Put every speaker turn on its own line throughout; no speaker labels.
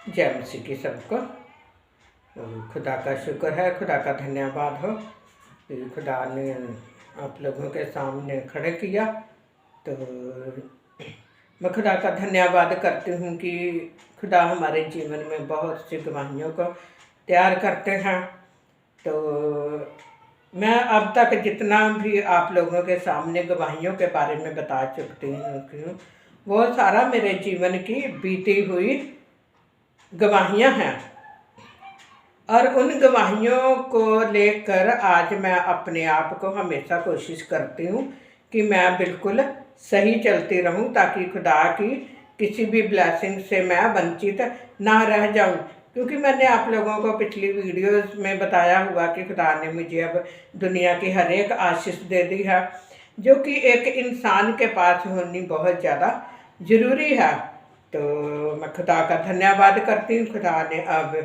जय मसीह की सबको। खुदा का शुक्र है, खुदा का धन्यवाद हो कि खुदा ने आप लोगों के सामने खड़े किया। तो मैं खुदा का धन्यवाद करती हूँ कि खुदा हमारे जीवन में बहुत सी गवाहियों को तैयार करते हैं। तो मैं अब तक जितना भी आप लोगों के सामने गवाहियों के बारे में बता चुकती हूँ वो सारा मेरे जीवन की बीती हुई गवाहियाँ हैं, और उन गवाहियों को लेकर आज मैं अपने आप को हमेशा कोशिश करती हूँ कि मैं बिल्कुल सही चलती रहूँ, ताकि खुदा की किसी भी ब्लेसिंग से मैं वंचित ना रह जाऊँ। क्योंकि मैंने आप लोगों को पिछली वीडियोस में बताया हुआ कि खुदा ने मुझे अब दुनिया की हर एक आशीष दे दी है, जो कि एक इंसान के पास होनी बहुत ज़्यादा ज़रूरी है। तो मैं खुदा का धन्यवाद करती हूँ। खुदा ने अब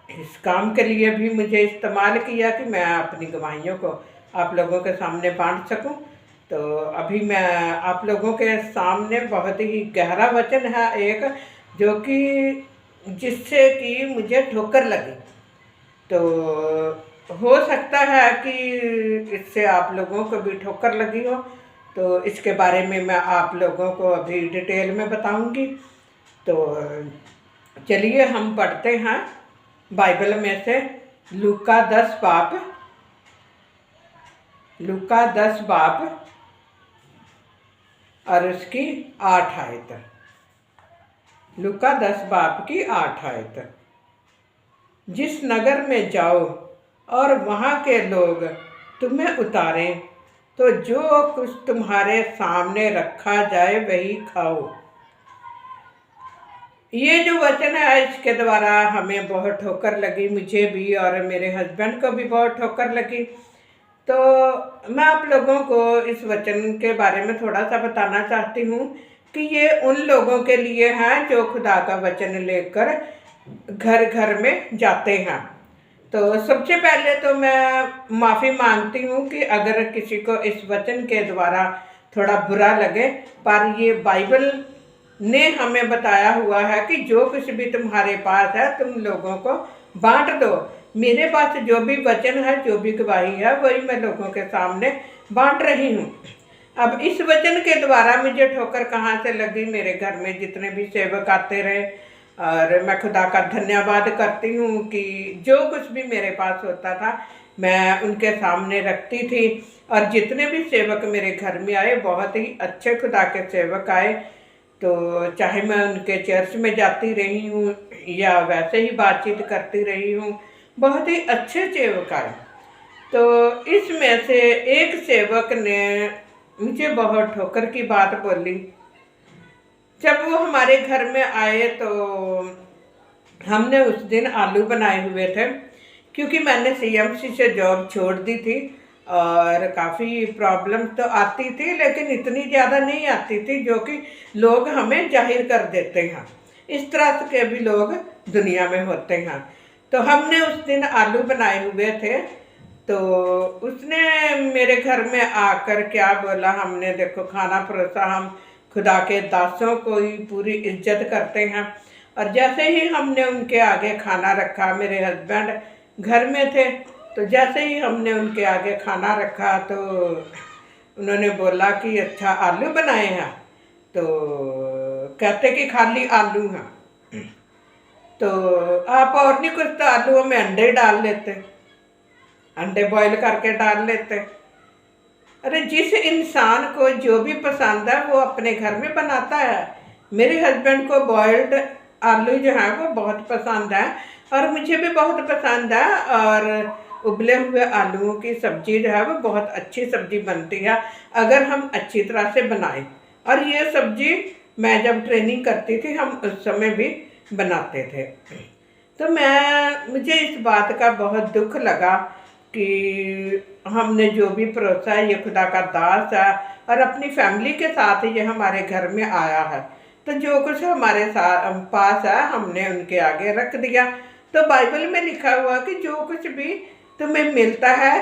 इस काम के लिए भी मुझे इस्तेमाल किया कि मैं अपनी गवाहियों को आप लोगों के सामने बांट सकूं। तो अभी मैं आप लोगों के सामने बहुत ही गहरा वचन है एक, जो कि जिससे कि मुझे ठोकर लगी। तो हो सकता है कि इससे आप लोगों को भी ठोकर लगी हो, तो इसके बारे में मैं आप लोगों को अभी डिटेल में बताऊंगी। तो चलिए हम पढ़ते हैं बाइबल में से लूका 10 बाब और उसकी 8 आयत। लूका 10 बाब की 8 आयत। जिस नगर में जाओ और वहाँ के लोग तुम्हें उतारें, तो जो कुछ तुम्हारे सामने रखा जाए वही खाओ। ये जो वचन है इसके द्वारा हमें बहुत ठोकर लगी, मुझे भी और मेरे हस्बैंड को भी बहुत ठोकर लगी। तो मैं आप लोगों को इस वचन के बारे में थोड़ा सा बताना चाहती हूँ कि ये उन लोगों के लिए है जो खुदा का वचन लेकर घर घर में जाते हैं। तो सबसे पहले तो मैं माफ़ी मांगती हूँ कि अगर किसी को इस वचन के द्वारा थोड़ा बुरा लगे, पर ये बाइबल ने हमें बताया हुआ है कि जो कुछ भी तुम्हारे पास है तुम लोगों को बांट दो। मेरे पास जो भी वचन है, जो भी गवाही है, वही मैं लोगों के सामने बांट रही हूँ। अब इस वचन के द्वारा मुझे ठोकर कहाँ से लगी? मेरे घर में जितने भी सेवक आते रहे, और मैं खुदा का धन्यवाद करती हूँ कि जो कुछ भी मेरे पास होता था मैं उनके सामने रखती थी। और जितने भी सेवक मेरे घर में आए, बहुत ही अच्छे खुदा के सेवक आए। तो चाहे मैं उनके चर्च में जाती रही हूँ या वैसे ही बातचीत करती रही हूँ, बहुत ही अच्छे सेवक आए। तो इसमें से एक सेवक ने मुझे बहुत ठोकर की बात बोली। जब वो हमारे घर में आए तो हमने उस दिन आलू बनाए हुए थे, क्योंकि मैंने सीएमसी से जॉब छोड़ दी थी और काफ़ी प्रॉब्लम तो आती थी, लेकिन इतनी ज़्यादा नहीं आती थी जो कि लोग हमें जाहिर कर देते हैं। इस तरह के भी लोग दुनिया में होते हैं। तो हमने उस दिन आलू बनाए हुए थे, तो उसने मेरे घर में आकर क्या बोला, हमने देखो खाना परोसा, हम खुदा के दासों को ही पूरी इज्जत करते हैं। और जैसे ही हमने उनके आगे खाना रखा, मेरे हस्बैंड घर में थे, तो जैसे ही हमने उनके आगे खाना रखा तो उन्होंने बोला कि अच्छा आलू बनाए हैं? तो कहते कि खाली आलू हैं। तो आप और नहीं कुछ, तो आलूओं में अंडे डाल लेते, अंडे बॉईल करके डाल लेते। अरे जिस इंसान को जो भी पसंद है वो अपने घर में बनाता है। मेरे हस्बैंड को बॉइल्ड आलू जो है वो बहुत पसंद है, और मुझे भी बहुत पसंद है। और उबले हुए आलूओं की सब्जी जो है वो बहुत अच्छी सब्जी बनती है अगर हम अच्छी तरह से बनाएं। और ये सब्जी मैं जब ट्रेनिंग करती थी हम उस समय भी बनाते थे। तो मुझे इस बात का बहुत दुख लगा कि हमने जो भी परोसा है, ये खुदा का दास है और अपनी फैमिली के साथ ये हमारे घर में आया है, तो जो कुछ हमारे साथ पास है हमने उनके आगे रख दिया। तो बाइबल में लिखा हुआ कि जो कुछ भी तुम्हें मिलता है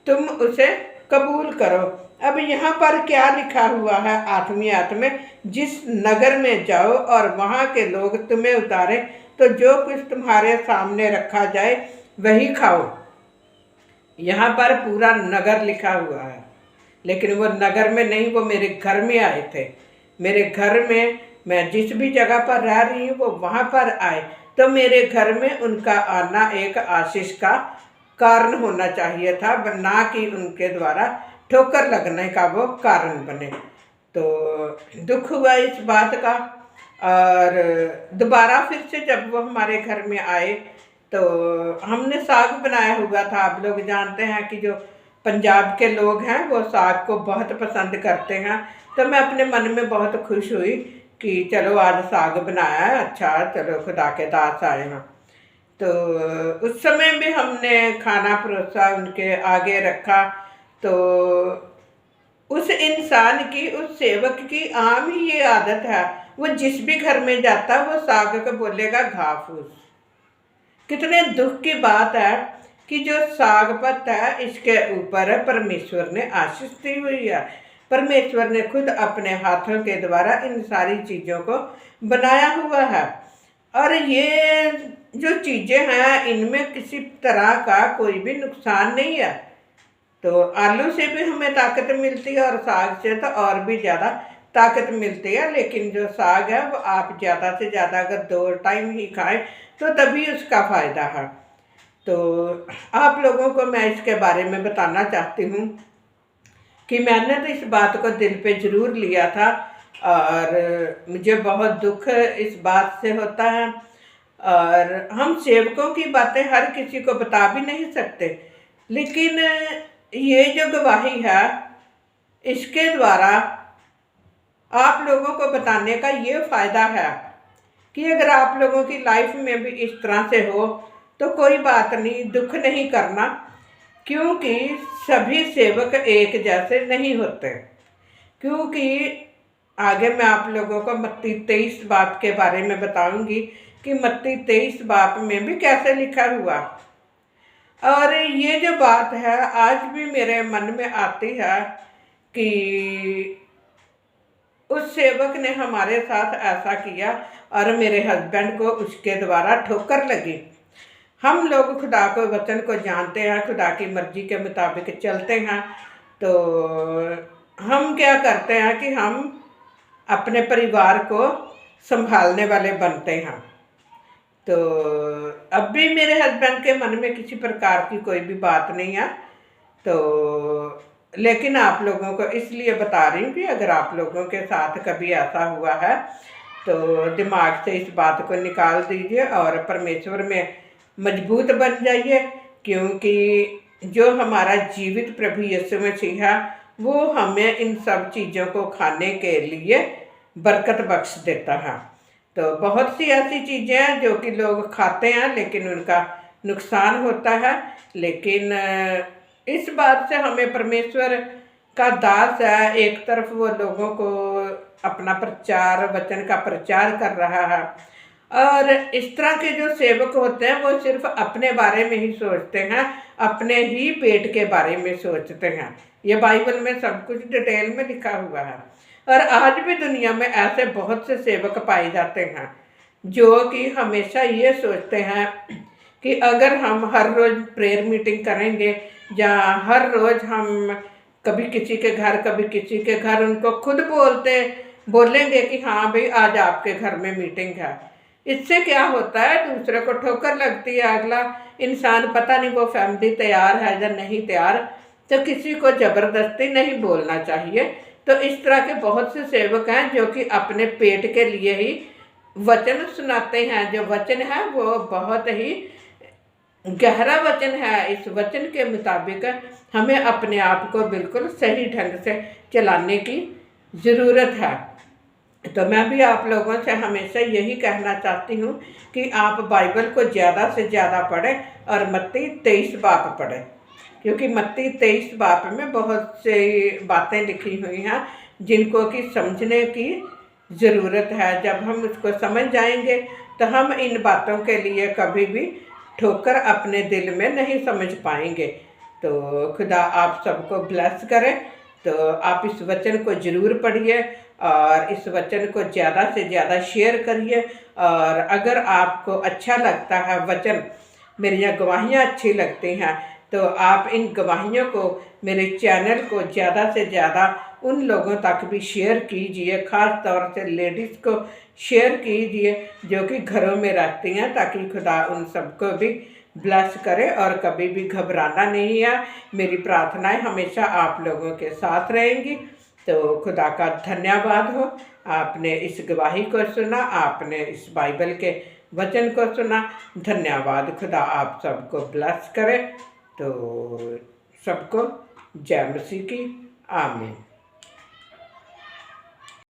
तुम उसे कबूल करो। अब यहाँ पर क्या लिखा हुआ है 8वीं आयत में, जिस नगर में जाओ और वहाँ के लोग तुम्हें उतारे तो जो कुछ तुम्हारे सामने रखा जाए वही खाओ। यहाँ पर पूरा नगर लिखा हुआ है, लेकिन वो नगर में नहीं, वो मेरे घर में आए थे। मेरे घर में, मैं जिस भी जगह पर रह रही हूँ वो वहाँ पर आए, तो मेरे घर में उनका आना एक आशीष का कारण होना चाहिए था, ना कि उनके द्वारा ठोकर लगने का वो कारण बने। तो दुख हुआ इस बात का। और दोबारा फिर से जब वो हमारे घर में आए तो हमने साग बनाया हुआ था। आप लोग जानते हैं कि जो पंजाब के लोग हैं वो साग को बहुत पसंद करते हैं। तो मैं अपने मन में बहुत खुश हुई कि चलो आज साग बनाया है, अच्छा चलो खुदा के दास आए हैं। तो उस समय भी हमने खाना परोसा, उनके आगे रखा। तो उस इंसान की, उस सेवक की आम ही ये आदत है, वो जिस भी घर में जाता वो साग को बोलेगा घा फूस। कितने दुख की बात है कि जो साग पत्ता है इसके ऊपर परमेश्वर ने आशीष दी हुई है। परमेश्वर ने खुद अपने हाथों के द्वारा इन सारी चीज़ों को बनाया हुआ है। और ये जो चीज़ें हैं इनमें किसी तरह का कोई भी नुकसान नहीं है। तो आलू से भी हमें ताकत मिलती है और साग से तो और भी ज़्यादा ताकत मिलती है। लेकिन जो साग है वो आप ज़्यादा से ज़्यादा अगर 2 टाइम ही खाएं तो तभी उसका फ़ायदा है। तो आप लोगों को मैं इसके बारे में बताना चाहती हूँ कि मैंने तो इस बात को दिल पे ज़रूर लिया था और मुझे बहुत दुख इस बात से होता है। और हम सेवकों की बातें हर किसी को बता भी नहीं सकते, लेकिन ये जो गवाही है इसके द्वारा आप लोगों को बताने का ये फ़ायदा है कि अगर आप लोगों की लाइफ में भी इस तरह से हो तो कोई बात नहीं, दुख नहीं करना, क्योंकि सभी सेवक एक जैसे नहीं होते। क्योंकि आगे मैं आप लोगों को मत्ती 23 बाब के बारे में बताऊंगी कि मत्ती 23 बाब में भी कैसे लिखा हुआ। और ये जो बात है आज भी मेरे मन में आती है कि उस सेवक ने हमारे साथ ऐसा किया और मेरे हस्बैंड को उसके द्वारा ठोकर लगी। हम लोग खुदा को वचन को जानते हैं, खुदा की मर्जी के मुताबिक चलते हैं। तो हम क्या करते हैं कि हम अपने परिवार को संभालने वाले बनते हैं। तो अब भी मेरे हस्बैंड के मन में किसी प्रकार की कोई भी बात नहीं है। तो लेकिन आप लोगों को इसलिए बता रही हूँ कि अगर आप लोगों के साथ कभी ऐसा हुआ है तो दिमाग से इस बात को निकाल दीजिए और परमेश्वर में मजबूत बन जाइए। क्योंकि जो हमारा जीवित प्रभु यीशु मसीह है वो हमें इन सब चीज़ों को खाने के लिए बरकत बख्श देता है। तो बहुत सी ऐसी चीज़ें हैं जो कि लोग खाते हैं लेकिन उनका नुकसान होता है। लेकिन इस बात से हमें परमेश्वर का दास है, एक तरफ वो लोगों को अपना प्रचार, वचन का प्रचार कर रहा है, और इस तरह के जो सेवक होते हैं वो सिर्फ अपने बारे में ही सोचते हैं, अपने ही पेट के बारे में सोचते हैं। ये बाइबल में सब कुछ डिटेल में लिखा हुआ है। और आज भी दुनिया में ऐसे बहुत से सेवक पाए जाते हैं जो कि हमेशा ये सोचते हैं कि अगर हम हर रोज़ प्रेयर मीटिंग करेंगे या हर रोज़ हम कभी किसी के घर कभी किसी के घर उनको खुद बोलेंगे कि हाँ भाई आज आपके घर में मीटिंग है, इससे क्या होता है दूसरे को ठोकर लगती है। अगला इंसान पता नहीं वो फैमिली तैयार है या नहीं तैयार, तो किसी को ज़बरदस्ती नहीं बोलना चाहिए। तो इस तरह के बहुत से सेवक हैं जो कि अपने पेट के लिए ही वचन सुनाते हैं। जो वचन है वो बहुत ही गहरा वचन है। इस वचन के मुताबिक हमें अपने आप को बिल्कुल सही ढंग से चलाने की ज़रूरत है। तो मैं भी आप लोगों से हमेशा यही कहना चाहती हूँ कि आप बाइबल को ज़्यादा से ज़्यादा पढ़ें और मत्ती 23 बाब पढ़ें, क्योंकि मत्ती 23 बाब में बहुत सी बातें लिखी हुई हैं जिनको कि समझने की ज़रूरत है। जब हम उसको समझ जाएंगे तो हम इन बातों के लिए कभी भी ठोकर अपने दिल में नहीं समझ पाएंगे। तो खुदा आप सबको ब्लेस करे। तो आप इस वचन को ज़रूर पढ़िए और इस वचन को ज़्यादा से ज़्यादा शेयर करिए। और अगर आपको अच्छा लगता है वचन, मेरी यह गवाहियाँ अच्छी लगती हैं, तो आप इन गवाहियों को, मेरे चैनल को ज़्यादा से ज़्यादा उन लोगों तक भी शेयर कीजिए, ख़ास तौर से लेडीज़ को शेयर कीजिए जो कि घरों में रहती हैं, ताकि खुदा उन सबको भी ब्लेस करे और कभी भी घबराना नहीं है। मेरी प्रार्थनाएं हमेशा आप लोगों के साथ रहेंगी। तो खुदा का धन्यवाद हो, आपने इस गवाही को सुना, आपने इस बाइबल के वचन को सुना। धन्यवाद। खुदा आप सबको ब्लेस करे। तो सबको जय मसीह की आमीन।